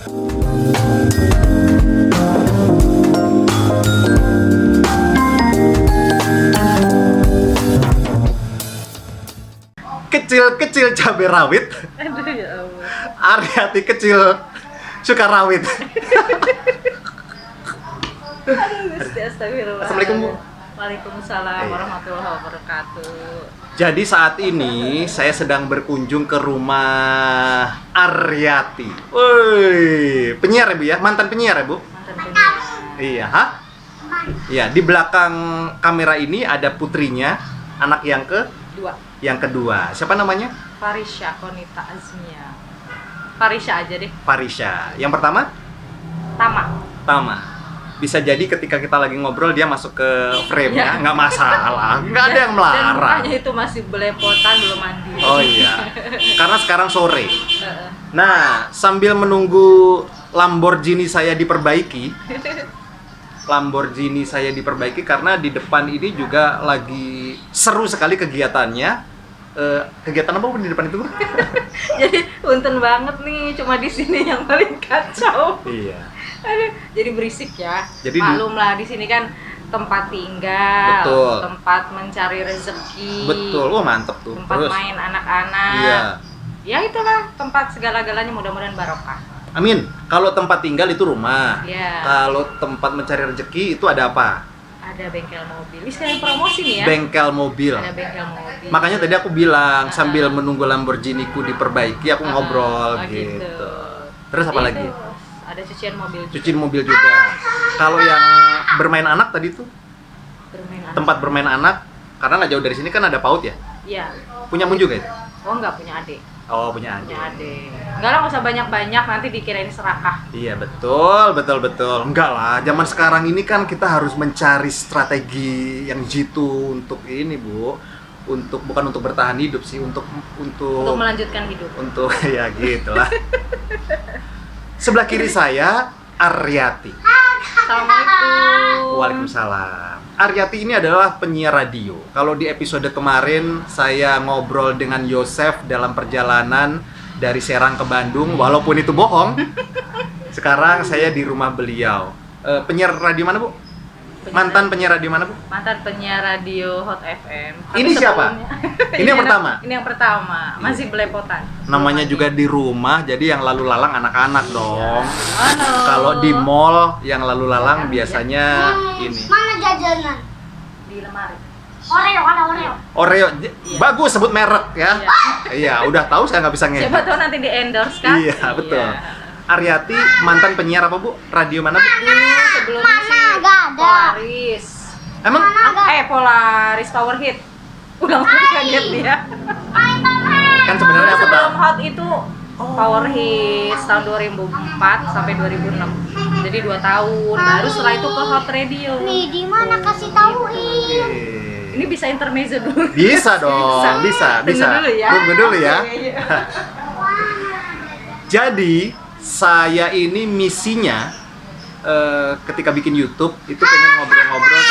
Kecil-kecil cabai rawit. Aduh ya Allah. Aryati kecil suka rawit. Aduh, Gusti, astagfirullah. Assalamualaikum, Bu. Waalaikumsalam warahmatullahi wabarakatuh. Jadi saat ini saya sedang berkunjung ke rumah Aryati. Woi, penyiar ya Bu ya? Mantan penyiar ya Bu? Mantan penyiar. Iya, ha? Iya, di belakang kamera ini ada putrinya, anak yang kedua. Siapa namanya? Farisha Konita Azmia. Farisha aja deh. Farisha. Yang pertama? Tama. Bisa jadi ketika kita lagi ngobrol dia masuk ke frame-nya, nggak masalah, nggak ada yang Dan melarang. mukanya itu masih belepotan, belum mandi. Oh iya, karena sekarang sore. Nah, sambil menunggu Lamborghini saya diperbaiki karena di depan ini juga lagi seru sekali kegiatannya. Kegiatan apa di depan itu, Bu? Jadi unten banget nih, cuma di sini yang paling kacau. Iya. Aduh, jadi berisik ya. Jadi maklum lah, di sini kan tempat tinggal, Betul. tempat mencari rezeki, Betul, wah mantep tuh. tempat main anak-anak. Iya. Ya itulah tempat segala-galanya, mudah-mudahan barokah. Amin. Kalau tempat tinggal itu rumah. Iya. Kalau tempat mencari rezeki itu ada apa? Ada bengkel mobil. Ini sekalian promosi nih ya. Bengkel mobil. Ada bengkel mobil. Makanya tadi aku bilang sambil menunggu Lamborghini-ku diperbaiki, aku ngobrol gitu. Terus apa Itu, lagi? ada cucian mobil. Cuciin mobil juga. Kalau yang bermain anak tadi tuh, Bermain anak. tempat bermain anak, karena nggak jauh dari sini kan ada PAUD ya. Iya. Punyamu juga itu? Oh, enggak punya adik. Oh, punya adik. Punya adik. Enggak lah, nggak usah banyak-banyak, nanti dikirain serakah. Iya betul. Enggak lah, zaman sekarang ini kan kita harus mencari strategi yang jitu untuk ini Bu, bukan untuk bertahan hidup sih, untuk Melanjutkan hidup. untuk ya gitulah. Sebelah kiri saya Aryati. Assalamualaikum. Waalaikumsalam. Aryati ini adalah penyiar radio. Kalau di episode kemarin saya ngobrol dengan Yosef dalam perjalanan dari Serang ke Bandung, walaupun itu bohong. Sekarang saya di rumah beliau. Penyiar radio mana, Bu? Mantan penyiar radio mana, Bu? Mantan penyiar radio Hot FM. Ini siapa? Ini yang pertama? Ini yang pertama. Masih belepotan. Namanya juga di rumah, jadi yang lalu lalang anak-anak dong. Halo. Kalau di mall yang lalu lalang biasanya ini. Mana jajanan? Di lemari. Oreo, bagus sebut merek ya. Iya, udah tahu saya nggak bisa nge. Siapa tahu nanti di endorse kan? Iya, betul. Aryati mantan penyiar apa, Bu? Radio mana, Bu? Sebelumnya sih Nggak ada. Polaris. Emang Polaris Power Hit. Ulang kaget dia. kan sebenarnya aku tahu. Sebelum Hot itu Power Hits tahun 2004 sampai 2006. Jadi 2 tahun. Baru setelah itu ke Hot Radio. Nih, di mana kasih tauin? Ini bisa intermezzo dulu. Bisa dong, bisa. Tunggu dulu ya. Tunggu dulu ya. Iya. Jadi, saya ini misinya ketika bikin YouTube itu pengen ngobrol-ngobrol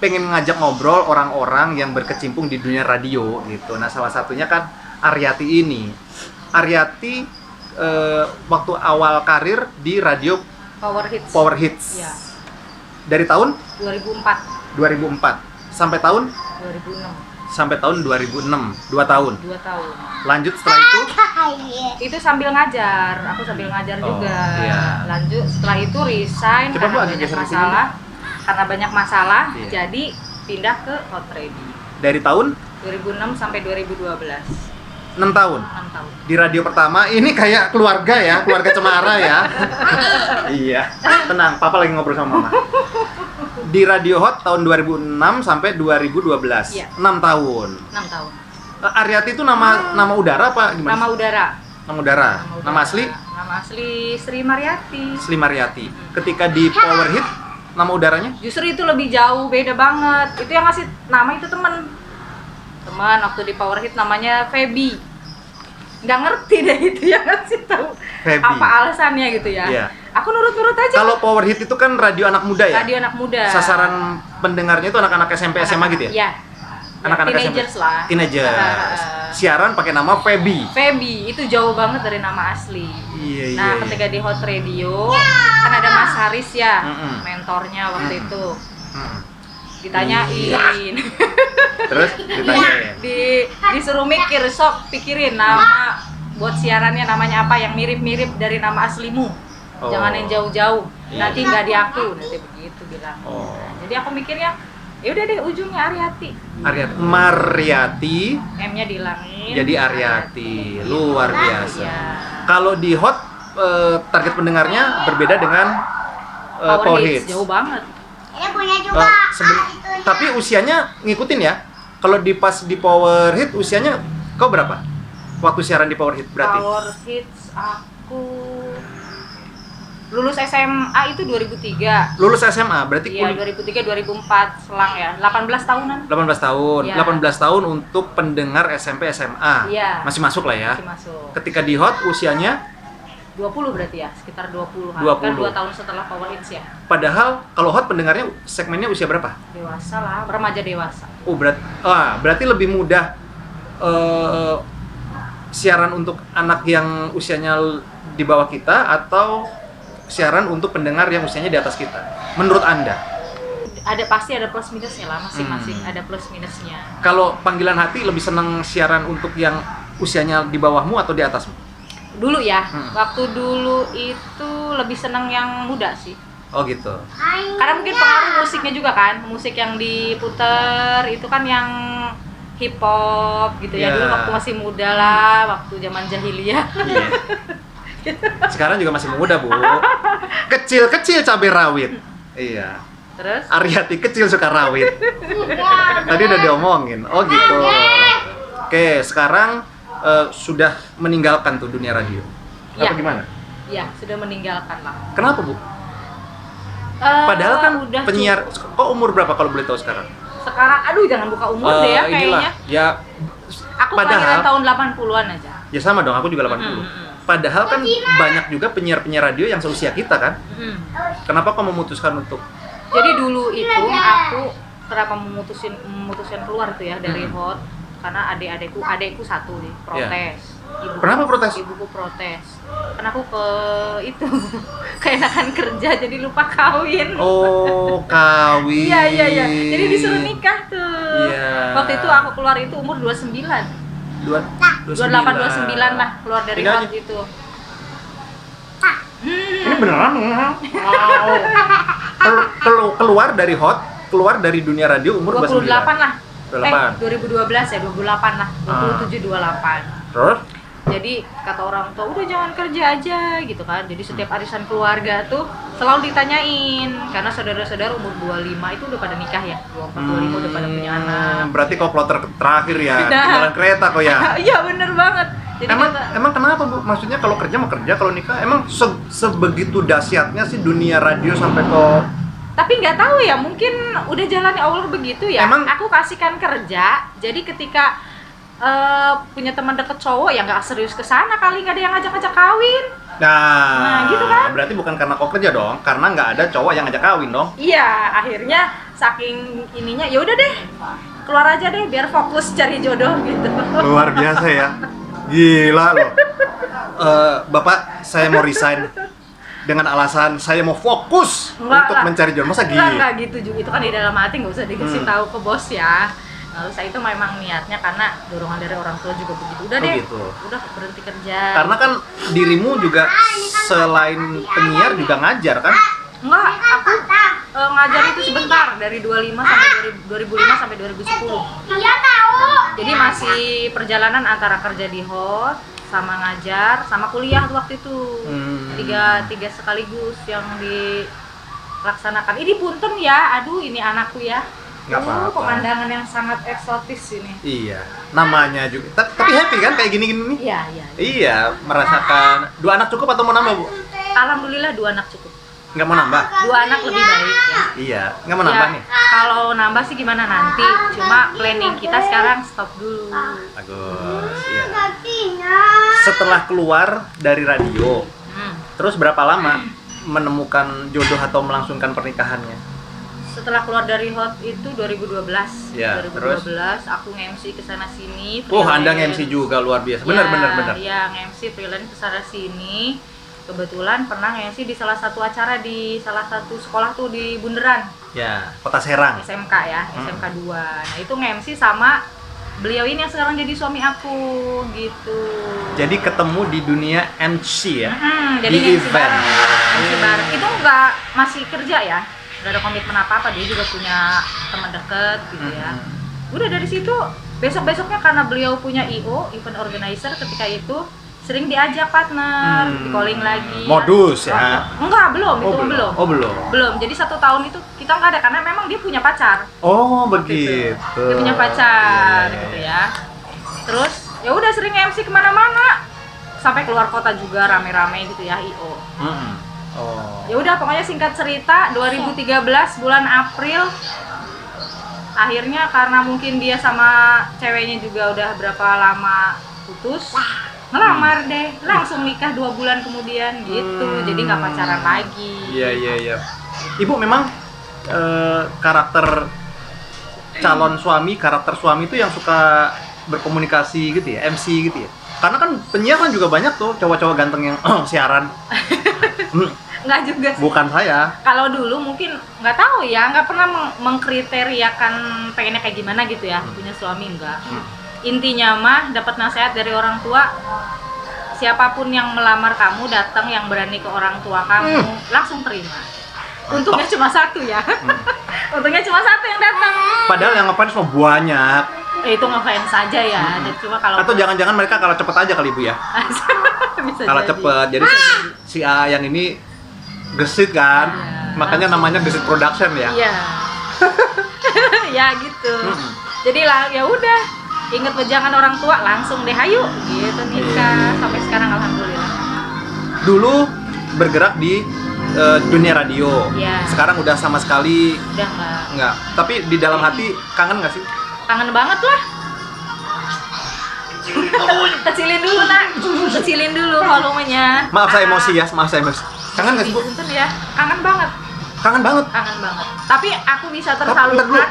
pengen ngajak ngobrol orang-orang yang berkecimpung di dunia radio gitu. Nah, salah satunya kan Aryati ini. Aryati waktu awal karir di radio Power Hits. Hits. Iya. Dari tahun 2004 sampai tahun 2006. 2 tahun. 2 tahun. Lanjut setelah itu Itu sambil ngajar. Aku sambil ngajar juga. Iya. Lanjut setelah itu resign Coba, Bu, karena agak banyak geser ke sini, masalah. Karena banyak masalah, Iya. jadi pindah ke Hot Radio. dari tahun 2006 sampai 2012. 6 tahun 6 tahun. di radio pertama. Ini kayak keluarga ya, keluarga cemara ya. Iya, tenang, papa lagi ngobrol sama mama. Di Radio Hot tahun 2006 sampai 2012. Iya. 6 tahun. 6 tahun. Aryati itu nama udara apa gimana? Nama udara. Nama udara. udara. Nama asli Nama asli Sri Maryati. Sri Maryati. Ketika di Power Hit nama udaranya Justru itu lebih jauh, beda banget. Itu yang ngasih nama itu teman waktu di Power Hit namanya Feby. Nggak ngerti deh itu yang ngasih tahu Feby. apa alasannya gitu ya. Iya. Aku nurut-nurut aja. Kalau Power Hit itu kan radio anak muda ya? Radio anak muda. Sasaran pendengarnya itu anak-anak SMP, SMA gitu ya? Iya. Anak-anak teenagers SMP. lah. Teenagers. siaran pakai nama Feby. Feby itu jauh banget dari nama asli. Iya, Nah, iya, ketika di Hot Radio kan ada Mas Haris ya, Mm-mm. mentornya waktu itu. Mm. Ditanyain. Terus ditanyain. Disuruh mikir, sok pikirin nama buat siarannya namanya apa yang mirip-mirip dari nama aslimu. Oh. Jangan yang jauh-jauh. Iya. Nanti nggak diaku, nanti begitu bilang. Oh. Nah, jadi aku mikirnya ya udah deh ujungnya Aryati. Aryati, Maryati M-nya dihilangin. jadi Aryati. Luar biasa. Iya. Kalau di Hot target pendengarnya berbeda dengan Power Power Hits Hits. jauh banget. Ini punya juga. Itu Tapi usianya ngikutin ya. Kalau pas di Power Hit usianya kau berapa? Waktu siaran di Power Hit berarti? Power Hits aku lulus SMA itu 2003. Lulus SMA berarti Iya, 2003 2004 selang ya. 18 tahunan. 18 tahun. Iya. 18 tahun untuk pendengar SMP SMA. Iya. Masih masuk lah ya. Masih masuk. Ketika di Hot usianya 20 berarti ya, sekitar 20-an. 20. Kan 2 tahun setelah Power Hits ya. padahal kalau Hot pendengarnya segmennya usia berapa? Dewasa lah, remaja dewasa. Oh, berarti lebih mudah siaran untuk anak yang usianya di bawah kita atau siaran untuk pendengar yang usianya di atas kita? Menurut Anda? Pasti ada plus minusnya lah, masing-masing Hmm. ada plus minusnya. Kalau panggilan hati lebih senang siaran untuk yang usianya di bawahmu atau di atasmu? Dulu ya, Hmm. waktu dulu itu lebih seneng yang muda sih. Oh gitu. Karena mungkin pengaruh musiknya juga kan, musik yang diputer itu kan yang hip hop gitu ya. Ya. Dulu waktu masih muda lah, waktu zaman jahiliyah. Iya. Sekarang juga masih muda, Bu. Kecil-kecil cabai rawit. Iya. Terus Aryati kecil suka rawit. Tadi udah diomongin. Oh gitu. Oke, sekarang sudah meninggalkan tuh dunia radio. Apa Iya. gimana? ya sudah meninggalkan lah. Kenapa, Bu? Padahal kan udah penyiar, kok umur berapa kalau boleh tahu sekarang? sekarang aduh jangan buka umur deh ya Inilah, kayaknya. ya Aku padahal- kelahiran tahun 80-an aja. ya sama dong, aku juga 80. Padahal kan banyak juga penyiar-penyiar radio yang seusia kita kan. Mm. Kenapa kau memutuskan untuk Jadi dulu itu aku kenapa memutuskan keluar tuh ya dari Hot karena adekku satu nih protes. Kenapa protes? Ibuku protes. Karena aku itu keenakan kerja jadi lupa kawin. oh kawin? Iya. Jadi disuruh nikah tuh. Iya. Waktu itu aku keluar itu umur 29. 28 29 lah keluar dari Ini Hot aja. itu. Ini beneran? Keluar dari Hot, keluar dari dunia radio umur 28 lah. 28. 2012 ya, 28 lah. 27 28. Terus? Jadi kata orang tua udah jangan kerja aja gitu kan. Jadi setiap arisan keluarga tuh selalu ditanyain karena saudara-saudara umur 25 itu udah pada nikah ya. 24 25 udah pada punya anak. Berarti kau plotter terakhir ya, Nah. jalan kereta kok ya. Iya bener banget. Jadi Emang kenapa, Bu? Maksudnya kalau kerja mau kerja, kalau nikah emang sebegitu dahsyatnya sih dunia radio sampai kok. tapi nggak tahu ya, mungkin udah jalannya Allah begitu ya. Emang- Aku kasihkan kerja. Jadi ketika punya teman deket cowok ya nggak serius ke sana kali, nggak ada yang ngajak-ngajak kawin. Nah, gitu kan? berarti bukan karena kau kerja dong, karena nggak ada cowok yang ngajak kawin dong. Iya, akhirnya saking ininya ya udah deh, keluar aja deh biar fokus cari jodoh gitu. Luar biasa ya. Gila loh. Bapak, saya mau resign dengan alasan saya mau fokus Enggak untuk lah. mencari jodoh. Masa Enggak gitu? gitu juga, itu kan di dalam hati nggak usah dikasih tahu ke bos ya. Lalu saya itu memang niatnya karena dorongan dari orang tua juga begitu. Udah Oh, deh, gitu. udah berhenti kerja. Karena kan dirimu juga selain penyiar juga ngajar kan? Enggak, aku ngajar itu sebentar dari 2005 sampai 2010. Iya tahu. Jadi masih perjalanan antara kerja di Hot sama ngajar sama kuliah waktu itu. Tiga sekaligus yang dilaksanakan. Ini punten ya, aduh ini anakku ya. Nggak apa-apa. Pemandangan yang sangat eksotis ini. Iya, namanya juga. Tapi happy kan kayak gini-gini nih? Iya, iya. Iya, merasakan. 2 anak cukup atau mau nambah, Bu? Alhamdulillah 2 anak cukup. Nggak mau nambah? 2 anak lebih baik ya. Iya, nggak mau nambah Ya, nih? kalau nambah sih gimana nanti. Cuma planning kita sekarang stop dulu. Bagus, iya. Kakinya. Setelah keluar dari radio, Hmm. terus berapa lama menemukan jodoh atau melangsungkan pernikahannya? setelah keluar dari Hot itu 2012. Ya, 2012 aku nge-MC ke sana sini. Anda nge-MC juga luar biasa. Benar. Ya, nge-MC freelance ke sana sini. Kebetulan pernah nge-MC di salah satu acara di salah satu sekolah tuh di Bundaran. Ya, Kota Serang. SMK ya, SMK 2. Nah, itu nge-MC sama beliau ini yang sekarang jadi suami aku gitu. Jadi ketemu di dunia MC ya? Jadi di MC event. bareng. MC bareng. Itu enggak masih kerja ya, nggak ada komitmen apa-apa. Dia juga punya teman deket gitu ya. Udah dari situ, besok-besoknya karena beliau punya IO, event organizer, ketika itu sering diajak partner, di calling lagi. Modus ya? Enggak, belum, itu belum. Oh, belum. Belum. Jadi 1 tahun itu kita nggak ada karena memang dia punya pacar. Oh, begitu. Dia punya pacar Iya. gitu ya. Terus ya udah sering MC kemana-mana. Sampai keluar kota juga rame-rame gitu ya IO. Oh. Ya udah pokoknya singkat cerita 2013 bulan April akhirnya karena mungkin dia sama ceweknya juga udah berapa lama putus. Ngelamar deh, langsung nikah 2 bulan kemudian gitu. Jadi nggak pacaran lagi. Iya. Ibu memang karakter calon suami, karakter suami itu yang suka berkomunikasi gitu ya, MC gitu ya. Karena kan penyiar kan juga banyak tuh cowok-cowok ganteng yang siaran. Nggak juga sih. Bukan saya. Kalau dulu mungkin nggak tahu ya, nggak pernah mengkriteriakan pengennya kayak gimana gitu ya, punya suami enggak. Intinya mah dapat nasihat dari orang tua, siapapun yang melamar kamu datang yang berani ke orang tua kamu langsung terima. Untungnya cuma satu ya. Untungnya cuma satu yang datang. Padahal yang ngefans semua banyak. Itu ngefans saja ya. Cuma kalau Atau jangan-jangan mereka kalah cepet aja kali ibu ya. bisa Kalah jadi. cepet. Jadi si A yang ini gesit kan. Iya, Makanya namanya Gesit Production ya. Iya. Ya gitu. Jadi lah ya udah. Ingat wejangan orang tua langsung deh ayo gitu nikah sampai sekarang alhamdulillah. Dulu bergerak di dunia radio. Iya. Sekarang udah sama sekali Udah enggak. Tapi di dalam hati kangen nggak sih? kangen banget lah. Kecilin dulu nak, kecilin dulu volumenya. Maaf saya emosi ya, Kangen nggak sih bu? Bentar ya, kangen banget, Kangen banget. kangen banget. Tapi aku bisa Bentar dulu. tersalurkan.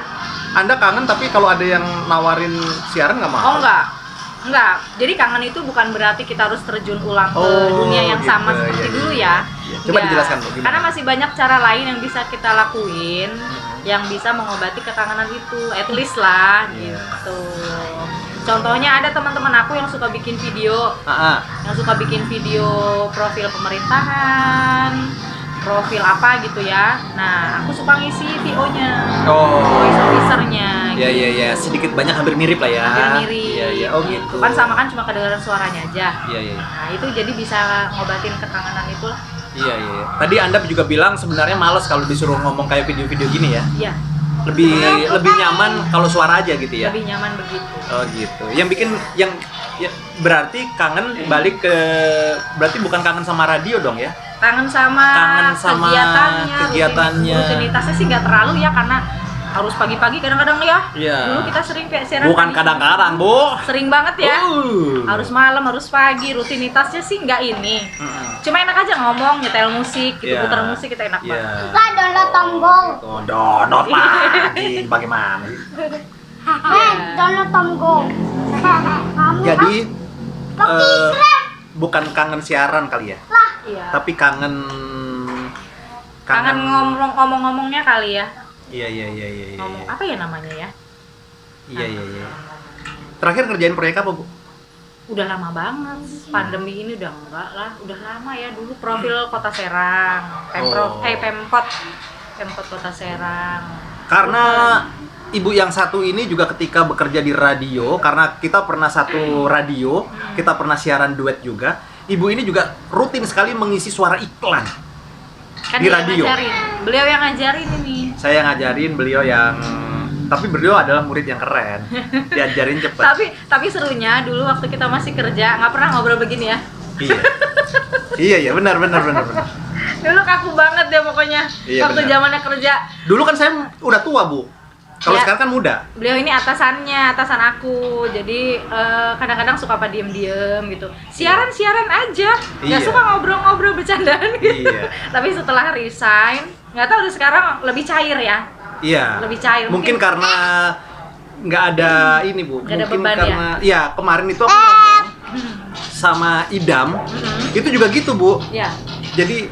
Anda kangen tapi kalau ada yang nawarin siaran nggak mau? Oh enggak. Jadi kangen itu bukan berarti kita harus terjun ulang ke Oh, dunia yang gitu, sama seperti iya, dulu iya. ya. Iya. Coba Enggak. dijelaskan, Bu, gimana? Karena masih banyak cara lain yang bisa kita lakuin yang bisa mengobati kekangenan itu, at least lah Iya. gitu. Contohnya ada teman-teman aku yang suka bikin video, yang suka bikin video profil pemerintahan, profil apa gitu ya. Nah, aku suka ngisi VO-nya, voice officer-nya. Iya. Sedikit banyak hampir mirip lah ya. Hampir mirip. Iya. Oh gitu. Kan sama kan cuma kedengaran suaranya aja. Iya. Nah, itu jadi bisa ngobatin kekangenan itu lah. Iya. Tadi Anda juga bilang sebenarnya males kalau disuruh ngomong kayak video-video gini ya. Iya, Lebih nyaman kalau suara aja gitu ya. lebih nyaman begitu. Oh gitu. Yang bikin ya, berarti kangen balik ke berarti bukan kangen sama radio dong ya? Kangen sama kegiatannya. Rutinitasnya sih nggak terlalu ya karena harus pagi-pagi kadang-kadang ya. Iya. Dulu kita sering siaran Bukan pagi. kadang-kadang, Bu. Sering banget ya. Harus Harus malam, harus pagi. Rutinitasnya sih nggak ini. Cuma enak aja ngomong, nyetel musik, gitu, Iya. putar musik kita enak banget. Lah download tombol. Donot lagi. Bagaimana? Download tombol. Kamu Jadi pakai bukan kangen siaran kali ya, lah. Iya. tapi kangen ngomong-ngomongnya kali ya. Iya. Ngomong apa ya namanya ya? Iya. Terakhir ngerjain proyek apa, Bu? Udah lama banget. Pandemi ini udah enggak lah, udah lama ya. Dulu profil Kota Serang, Pemkot Kota Serang. Karena ibu yang satu ini juga ketika bekerja di radio, karena kita pernah satu radio, kita pernah siaran duet juga. Ibu ini juga rutin sekali mengisi suara iklan Kan di dia yang radio. ngajarin. Beliau yang ngajarin ini. Saya ngajarin, beliau yang tapi beliau adalah murid yang keren, diajarin cepet. Tapi serunya dulu waktu kita masih kerja nggak pernah ngobrol begini ya. Iya, benar. Dulu kaku banget ya pokoknya. Iya, Waktu benar. zamannya kerja. Dulu kan saya udah tua, Bu. Kalau Ya. sekarang kan muda. Beliau ini atasan aku. Jadi kadang-kadang suka apa diem-diem gitu. Siaran aja. Nggak Iya. suka ngobrol-ngobrol bercandaan gitu. Iya. Tapi setelah resign, nggak tahu udah sekarang lebih cair ya. Iya. Lebih cair. Mungkin karena nggak ada ini Bu. Nggak ada Mungkin beban karena ya kemarin itu aku ngomong sama Idam, itu juga gitu Bu. Ya. Jadi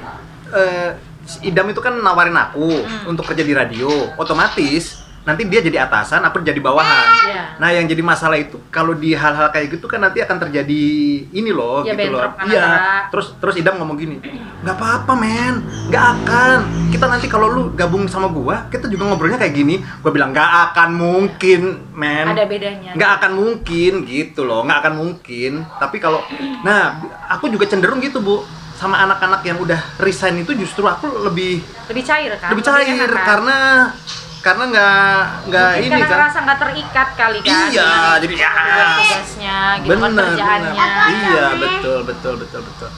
Idam itu kan nawarin aku untuk kerja di radio, otomatis nanti dia jadi atasan, aku jadi bawahan. Iya. Nah yang jadi masalah itu kalau di hal-hal kayak gitu kan nanti akan terjadi ini loh, Ya, gitu loh. bentrok Iya. antara. Terus Idam ngomong gini, nggak apa-apa men, nggak akan. Kita nanti kalau lu gabung sama gua, kita juga ngobrolnya kayak gini. Gua bilang nggak akan mungkin, men. Ada bedanya. Nggak akan mungkin gitu loh, nggak akan mungkin. Tapi kalau, nah aku juga cenderung gitu Bu. Sama anak-anak yang udah resign itu justru aku lebih cair kan? lebih cair enak kan? karena nggak Mungkin ini karena kan. ngerasa nggak terikat kali kan. Iya, jadi ya. Tugasnya gitu kan, Bener, kerjaannya. iya betul.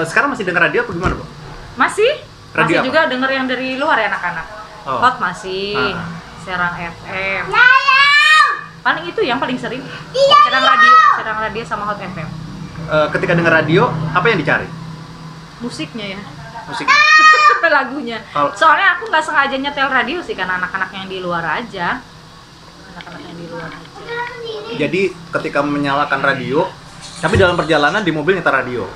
Sekarang masih dengar radio apa gimana Bu? Masih Radio apa? juga denger yang dari luar ya anak-anak. Oh. Hot masih, Ah. Serang FM. Ya. Paling itu yang paling sering. Iya, Serang radio sama Hot FM. Ketika dengar radio apa yang dicari? Musiknya ya. Musik. Lagunya. Kalau- Soalnya aku nggak sengaja nyetel radio sih karena anak-anak yang di luar aja. Anak-anak yang di luar aja. Jadi ketika menyalakan radio, tapi dalam perjalanan di mobil nyetar radio.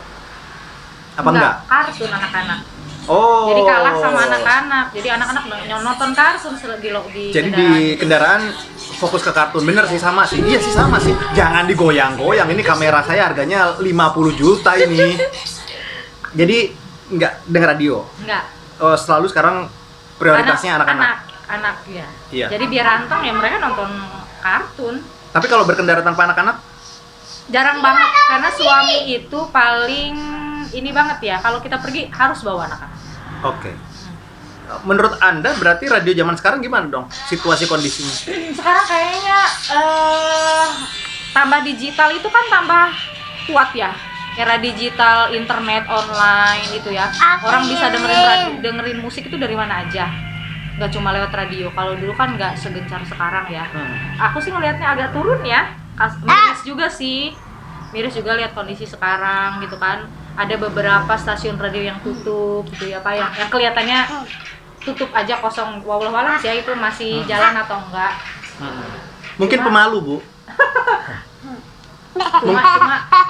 Apa enggak? Kartun anak-anak. Oh. Jadi kalah sama anak-anak. Jadi anak-anak nonton kartun di Jadi di kendaraan fokus ke kartun. Bener sih, sama sih. Iya sih sama sih. Jangan digoyang-goyang. Ini kamera saya harganya 50 juta ini. Jadi nggak dengar radio. Enggak. Selalu sekarang prioritasnya anak-anak. Anak ya. Iya. Jadi biar anteng ya mereka nonton kartun. Tapi kalau berkendara tanpa anak-anak, Jarang banget karena suami itu paling ini banget ya. Kalau kita pergi harus bawa anak-anak. oke. Menurut Anda berarti radio zaman sekarang gimana dong? Situasi kondisinya? Sekarang kayaknya tambah digital itu kan tambah kuat ya. Era digital, internet, online itu ya. Orang bisa dengerin musik itu dari mana aja. Nggak cuma lewat radio. Kalau dulu kan nggak segencar sekarang ya. Aku sih ngelihatnya agak turun ya. Miris juga sih. Miris juga lihat kondisi sekarang gitu kan. Ada beberapa stasiun radio yang tutup gitu ya Pak, yang kelihatannya tutup aja kosong. Wallahualam sih ya itu masih jalan atau enggak. Mungkin pemalu, Bu. Cuma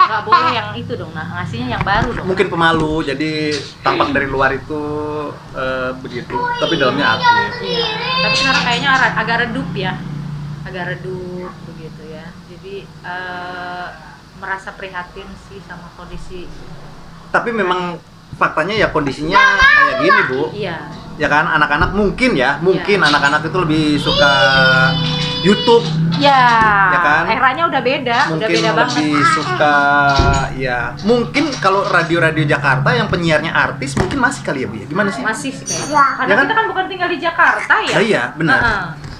nggak boleh yang itu dong, nah ngasihnya yang baru dong. Mungkin pemalu, jadi tampak dari luar itu begitu, tapi dalamnya aktif. Iya. Tapi sekarang kayaknya agak redup ya, agak redup begitu ya. Jadi merasa prihatin sih sama kondisi. Tapi memang faktanya ya kondisinya kayak gini, Bu. Iya. Ya kan, anak-anak mungkin anak-anak itu lebih suka YouTube. Ya, Ya kan? eranya udah beda, udah Mungkin beda banget. lebih suka ya. Mungkin kalau radio-radio Jakarta yang penyiarnya artis mungkin masih kali ya, Bu ya. Gimana sih? Masih sih kayaknya. Ya. Karena Ya kan? kita kan bukan tinggal di Jakarta ya. Nah, iya, benar.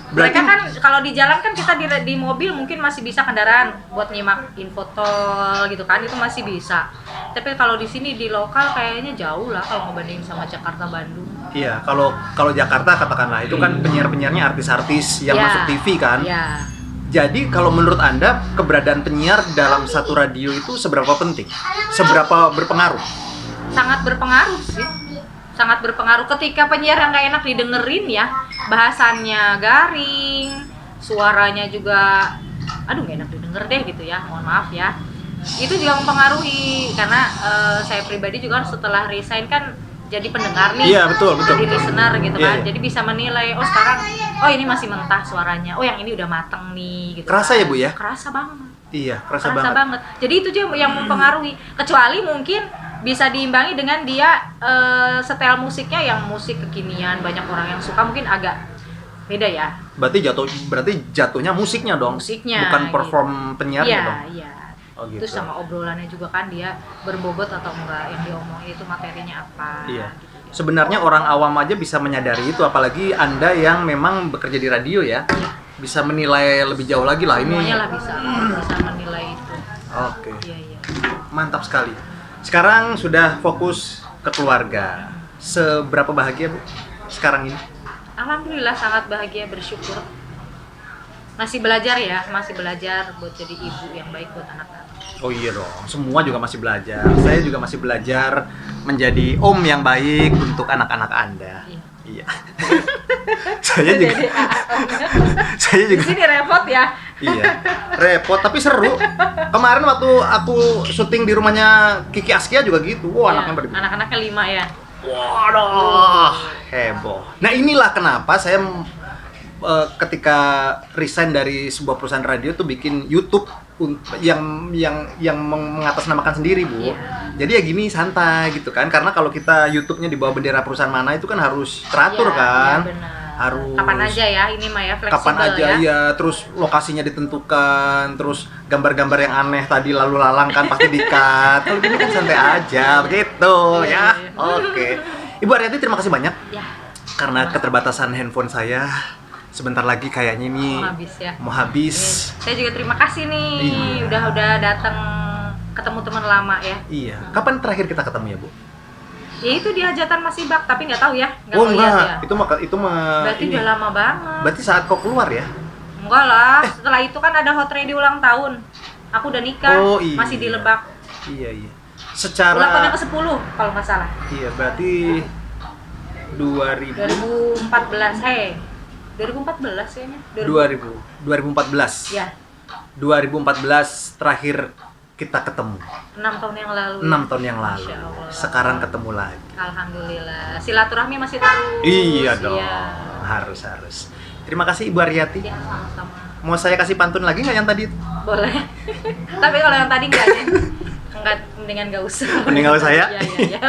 Mereka Berarti- kan kalau di jalan kan kita di mobil mungkin masih bisa kendaraan buat nyimak info tol gitu kan, itu masih bisa. Tapi kalau di sini di lokal kayaknya jauh lah kalau ngebandingin sama Jakarta Bandung. Iya, kalau Jakarta katakanlah itu kan penyiar-penyiarnya artis-artis yang Ya. masuk TV kan. Ya. Jadi kalau menurut Anda keberadaan penyiar dalam satu radio itu seberapa penting? Seberapa berpengaruh? Sangat berpengaruh sih. Sangat berpengaruh ketika penyiar yang nggak enak didengerin ya, bahasannya garing, suaranya juga aduh nggak enak didengar deh gitu ya, mohon maaf ya. Itu juga mempengaruhi karena saya pribadi juga setelah resign kan jadi pendengar nih. Iya, betul. Jadi listener gitu Iya, kan. iya. Jadi bisa menilai, oh sekarang oh ini masih mentah suaranya. Oh yang ini udah mateng nih gitu. Kerasa kan. ya, Bu, ya? Kerasa banget. Iya, kerasa Kerasa banget. banget. Jadi itu juga yang mempengaruhi. Kecuali mungkin bisa diimbangi dengan dia setel musiknya yang musik kekinian, banyak orang yang suka, mungkin agak beda ya. Berarti jatuhnya musiknya dong. Musiknya, Bukan gitu. perform penyiarnya Iya, dong. iya. Oh, gitu. Terus sama obrolannya juga kan dia berbobot atau enggak, yang diomongin itu materinya apa. Iya. Gitu ya. Sebenarnya orang awam aja bisa menyadari itu, apalagi Anda yang memang bekerja di radio ya. Bisa menilai lebih jauh lagi lah ini. Semuanya lah bisa menilai itu. Oke. Iya, iya. Mantap sekali. Sekarang sudah fokus ke keluarga. Seberapa bahagia, Bu, sekarang ini? Alhamdulillah sangat bahagia, bersyukur. Masih belajar ya, masih belajar buat jadi ibu yang baik buat anak-anak. Oh iya dong, semua juga masih belajar. Saya juga masih belajar menjadi om yang baik untuk anak-anak Anda. Iya. Iya. Saya juga. Jadi Saya di juga. sini repot ya. Iya. Repot tapi seru. Kemarin waktu aku syuting di rumahnya Kiki Askia juga gitu. Wah, Ya, anaknya pada gitu. anak-anaknya 5 ya. Waduh, heboh. Nah inilah kenapa saya ketika resign dari sebuah perusahaan radio tuh bikin YouTube yang mengatasnamakan sendiri, Bu. Iya. Jadi ya gini santai gitu kan, karena kalau kita YouTube-nya di bawah bendera perusahaan mana itu kan harus teratur Iya, kan. iya, benar. Harus Kapan aja ya, ini mah ya fleksibel kapan aja ya. ya, terus lokasinya ditentukan, terus gambar-gambar yang aneh tadi lalu lalang kan pasti di-cut. Kalau gini kan santai aja, begitu Iya, ya. iya. Oke. Ibu Aryati terima kasih banyak Ya, karena keterbatasan handphone saya. Sebentar lagi kayaknya ini mau habis ya. mau habis. Saya juga terima kasih nih, Iya. udah datang ketemu teman lama ya. Iya. Kapan terakhir kita ketemu ya, Bu? Ya itu di hajatan Mas Ibak, tapi nggak tahu ya. Oh tahu lihat enggak, ya. itu mah Berarti ini. udah lama banget. Berarti saat kau keluar ya? Enggak lah, setelah itu kan ada Hot Radio ulang tahun. Aku udah nikah, Oh, iya. masih di Lebak. Iya. Ulang tahun Secara yang ke-10 kalau nggak salah. iya, berarti 2000 2014, 2014 kayaknya. 2014. Ya, 2014 terakhir kita ketemu. 6 tahun yang lalu. 6 tahun yang lalu. Masya Allah. Sekarang ketemu lagi. Alhamdulillah. Silaturahmi masih terus. Iya dong. Iya. Harus. Terima kasih Ibu Aryati. Ya, sama-sama. Mau saya kasih pantun lagi nggak yang tadi? Boleh. Tapi kalau yang tadi enggak, mendingan enggak usah. Mending nggak usah ya? Iya.